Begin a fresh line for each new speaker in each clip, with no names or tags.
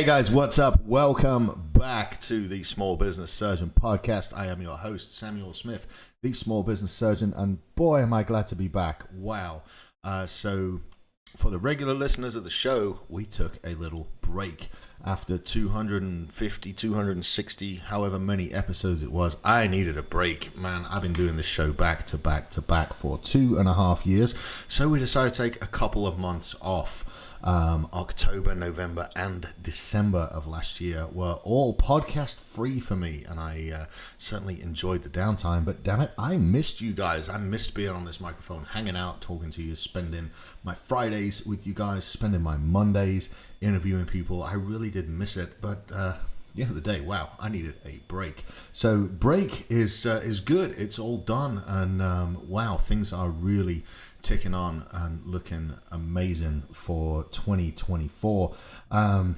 Hey guys, what's up? Welcome back to the Small Business Surgeon podcast. I am your host, Samuel Smith, the Small Business Surgeon, and boy, am I glad to be back. Wow. So for the regular listeners of the show, we took a little break after 250, 260, however many episodes it was. I needed a break, man. I've been doing this show back to back to back for 2.5 years. So we decided to take a couple of months off. October, November, and December of last year were all podcast free for me, and I certainly enjoyed the downtime. But damn it, I missed you guys. I missed being on this microphone, hanging out, talking to you, spending my Fridays with you guys, spending my Mondays interviewing people. I really did miss it, but the end of the day, wow, I needed a break. So break is good. It's all done, and wow, things are really ticking on and looking amazing for 2024. I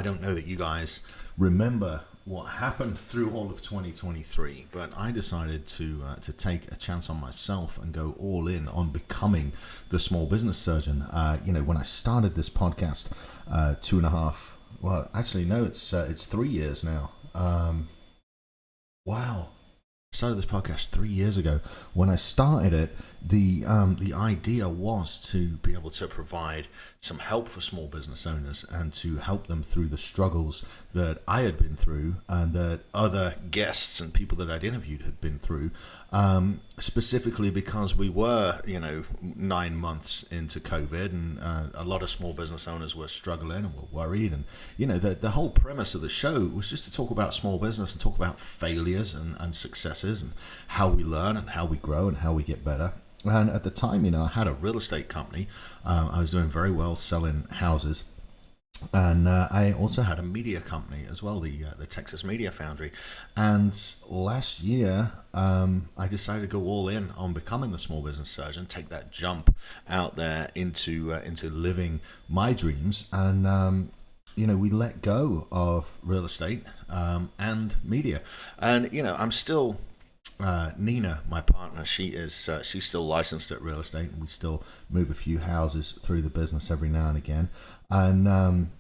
don't know that you guys remember what happened through all of 2023, but I decided to take a chance on myself and go all in on becoming the small business surgeon. When I started this podcast, 2.5. Well, actually, no, it's 3 years now. Wow. I started this podcast 3 years ago. When I started it, the idea was to be able to provide some help for small business owners and to help them through the struggles that I had been through and that other guests and people that I'd interviewed had been through, specifically because we were, 9 months into COVID, and a lot of small business owners were struggling and were worried. And, the whole premise of the show was just to talk about small business and talk about failures and successes and how we learn and how we grow and how we get better. And at the time, I had a real estate company. I was doing very well selling houses. And I also had a media company as well, the Texas Media Foundry. And last year, I decided to go all in on becoming the small business surgeon, take that jump out there into living my dreams. And, we let go of real estate and media. And, I'm still... Nina, my partner, she's still licensed at real estate, and we still move a few houses through the business every now and again. And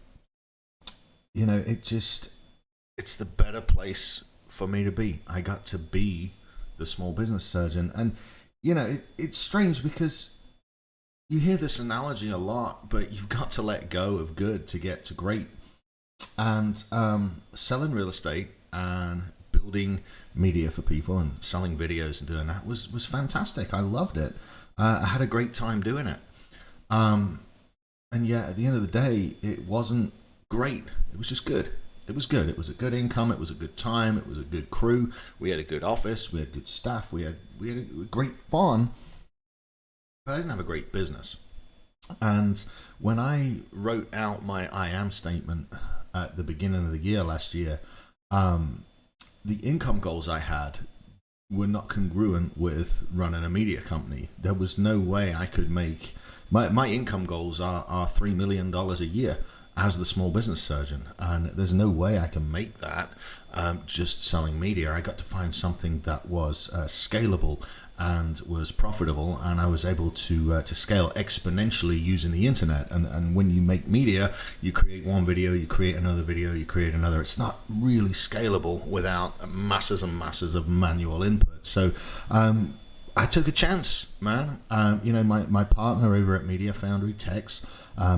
it's the better place for me to be. I got to be the small business surgeon, and it's strange because you hear this analogy a lot, but you've got to let go of good to get to great. And selling real estate and building media for people and selling videos and doing that was fantastic. I loved it. I had a great time doing it. And yet at the end of the day, it wasn't great. It was just good. It was good. It was a good income. It was a good time. It was a good crew. We had a good office. We had good staff. We had great fun. But I didn't have a great business. And when I wrote out my I am statement at the beginning of the year last year, the income goals I had were not congruent with running a media company. There was no way I could make... My income goals are $3 million a year as the small business surgeon, and there's no way I can make that just selling media. I got to find something that was scalable and was profitable, and I was able to scale exponentially using the internet. And when you make media, you create one video, you create another video, you create another. It's not really scalable without masses and masses of manual input. So I took a chance, man. My partner over at Media Foundry, Tex,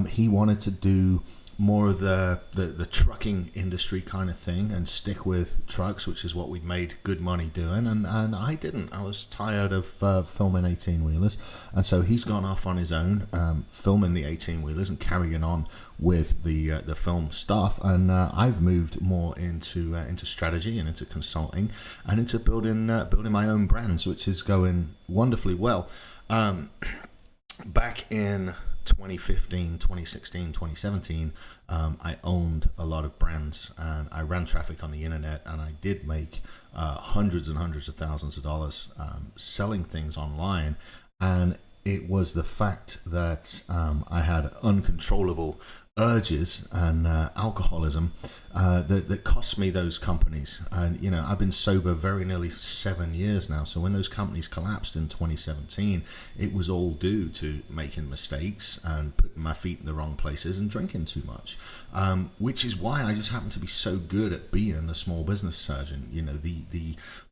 he wanted to do more of the trucking industry kind of thing and stick with trucks, which is what we'd made good money doing, and I didn't. I was tired of filming 18-wheelers, and so he's gone off on his own, filming the 18-wheelers and carrying on with the film stuff, and I've moved more into strategy and into consulting and into building my own brands, which is going wonderfully well. Back in 2015, 2016, 2017, I owned a lot of brands, and I ran traffic on the internet, and I did make hundreds and hundreds of thousands of dollars selling things online. And it was the fact that I had uncontrollable urges and alcoholism that cost me those companies. And I've been sober very nearly 7 years now. So when those companies collapsed in 2017, it was all due to making mistakes and putting my feet in the wrong places and drinking too much. Which is why I just happen to be so good at being the small business surgeon.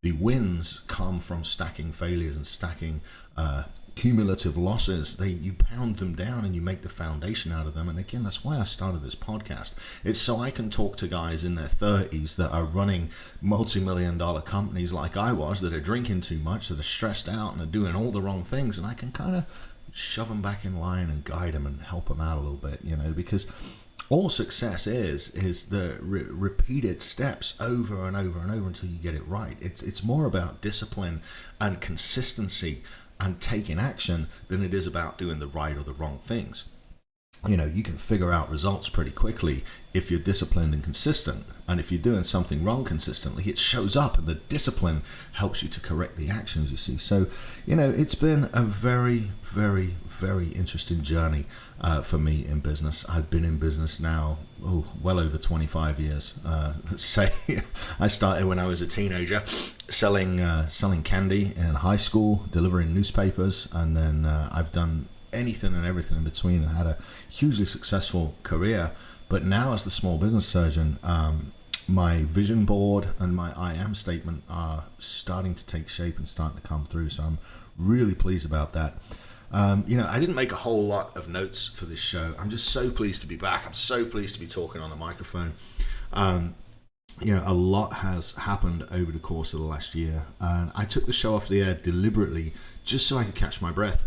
The wins come from stacking failures and stacking cumulative losses. You pound them down and you make the foundation out of them. And again, that's why I started this podcast. It's so I can talk to guys in their 30s that are running multi-million-dollar companies like I was, that are drinking too much, that are stressed out and are doing all the wrong things, and I can kind of shove them back in line and guide them and help them out a little bit, because all success is the repeated steps over and over and over until you get it right. It's more about discipline and consistency and taking action than it is about doing the right or the wrong things. You can figure out results pretty quickly if you're disciplined and consistent. And if you're doing something wrong consistently, it shows up, and the discipline helps you to correct the actions, you see. So, it's been a very, very, very interesting journey for me in business. I've been in business now, well over 25 years. Let's say I started when I was a teenager selling candy in high school, delivering newspapers, and then I've done anything and everything in between and had a hugely successful career. But now, as the small business surgeon, my vision board and my I am statement are starting to take shape and starting to come through. So I'm really pleased about that. I didn't make a whole lot of notes for this show. I'm just so pleased to be back. I'm so pleased to be talking on the microphone. A lot has happened over the course of the last year, and I took the show off the air deliberately just so I could catch my breath.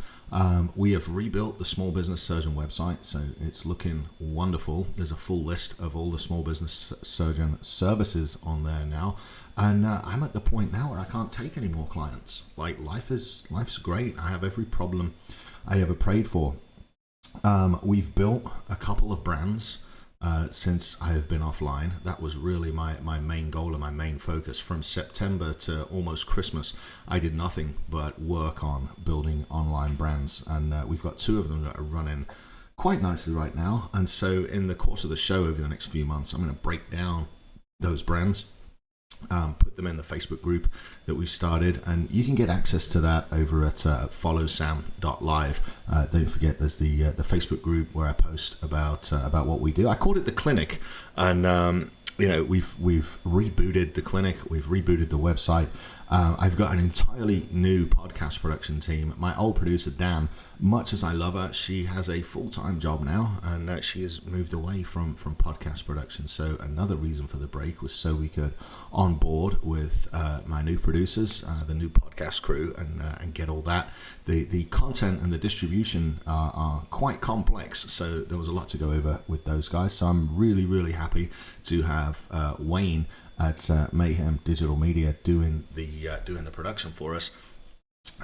We have rebuilt the Small Business Surgeon website, so it's looking wonderful. There's a full list of all the Small Business Surgeon services on there now, and I'm at the point now where I can't take any more clients. Like, life's great. I have every problem I ever prayed for. We've built a couple of brands since I have been offline. That was really my main goal and my main focus. From September to almost Christmas, I did nothing but work on building online brands, and we've got 2 of them that are running quite nicely right now. And so in the course of the show over the next few months, I'm going to break down those brands, put them in the Facebook group that we've started, and you can get access to that over at followsam.live. Don't forget, there's the Facebook group where I post about what we do. I called it the clinic, and we've rebooted the clinic, we've rebooted the website. I've got an entirely new podcast production team. My old producer, Dan, much as I love her, she has a full-time job now, and she has moved away from podcast production. So another reason for the break was so we could on board with my new producers, the new podcast crew, and get all that. The content and the distribution are quite complex, so there was a lot to go over with those guys. So I'm really, really happy to have Wayne at Mayhem Digital Media doing the production for us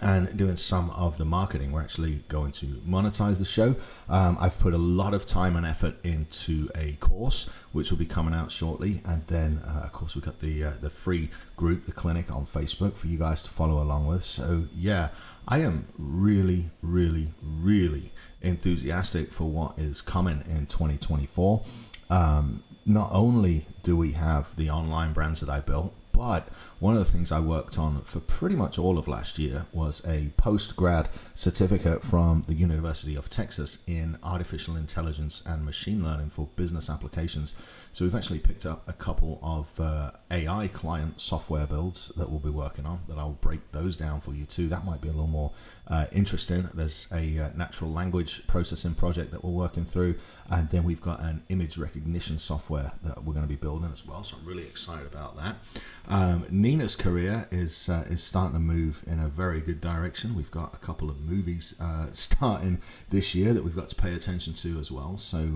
and doing some of the marketing. We're actually going to monetize the show. I've put a lot of time and effort into a course which will be coming out shortly, and then of course we've got the free group, the clinic, on Facebook for you guys to follow along with. So yeah, I am really, really, really enthusiastic for what is coming in 2024. Not only do we have the online brands that I built, but one of the things I worked on for pretty much all of last year was a post-grad certificate from the University of Texas in artificial intelligence and machine learning for business applications. So we've actually picked up a couple of AI client software builds that we'll be working on, that I'll break those down for you too. That might be a little more interesting. There's a natural language processing project that we're working through, and then we've got an image recognition software that we're going to be building as well. So I'm really excited about that. Nina's career is starting to move in a very good direction. We've got a couple of movies starting this year that we've got to pay attention to as well. So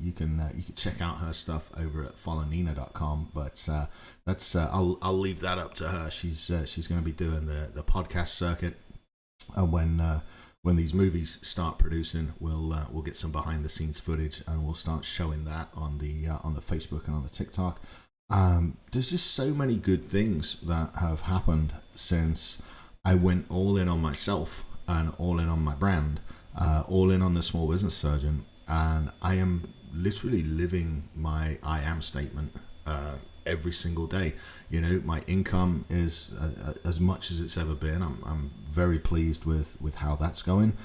you can check out her stuff over at follownina.com. But that's I'll leave that up to her. She's going to be doing the podcast circuit, and when these movies start producing, we'll get some behind the scenes footage, and we'll start showing that on the Facebook and on the TikTok. There's just so many good things that have happened since I went all in on myself and all in on my brand, all in on the Small Business Surgeon, and I am literally living my I am statement every single day. You know, my income is as much as it's ever been. I'm very pleased with how that's going.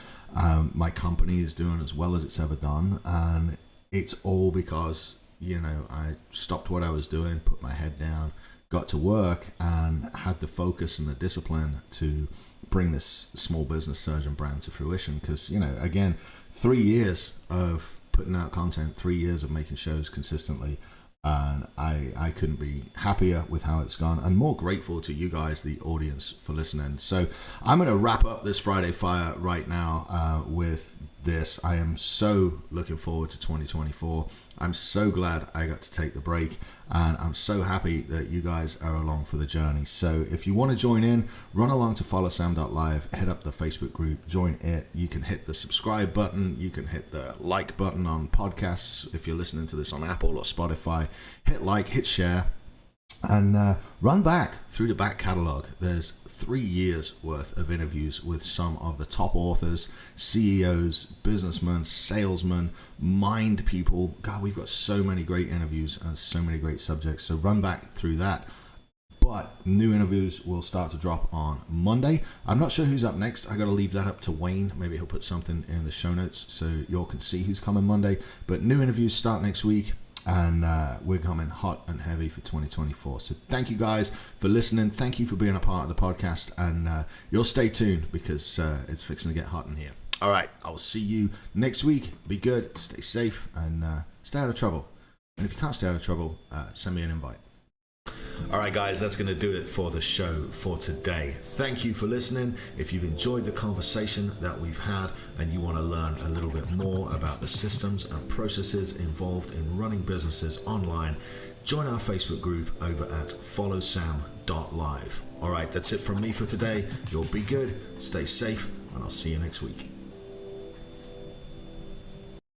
My company is doing as well as it's ever done, and it's all because, you know, I stopped what I was doing, put my head down, got to work, and had the focus and the discipline to bring this small business surgeon brand to fruition. Because, you know, again, 3 years of putting out content, 3 years of making shows consistently, and I couldn't be happier with how it's gone, and more grateful to you guys, the audience, for listening. So I'm going to wrap up this Friday Fire right now with this. I am so looking forward to 2024. I'm so glad I got to take the break, and I'm so happy that you guys are along for the journey. So if you want to join in, run along to followsam.live, hit up the Facebook group, join it. You can hit the subscribe button, you can hit the like button on podcasts if you're listening to this on Apple or Spotify. Hit like, hit share, and run back through the back catalog. There's 3 years worth of interviews with some of the top authors, CEOs, businessmen, salesmen, mind people. God, we've got so many great interviews and so many great subjects. So run back through that. But new interviews will start to drop on Monday. I'm not sure who's up next. I got to leave that up to Wayne. Maybe he'll put something in the show notes so y'all can see who's coming Monday. But new interviews start next week. And we're coming hot and heavy for 2024. So thank you guys for listening. Thank you for being a part of the podcast. And you'll stay tuned because it's fixing to get hot in here. All right. I'll see you next week. Be good. Stay safe. And stay out of trouble. And if you can't stay out of trouble, send me an invite. All right, guys, that's going to do it for the show for today. Thank you for listening. If you've enjoyed the conversation that we've had and you want to learn a little bit more about the systems and processes involved in running businesses online, join our Facebook group over at followsam.live. All right, that's it from me for today. You'll be good, stay safe, and I'll see you next week.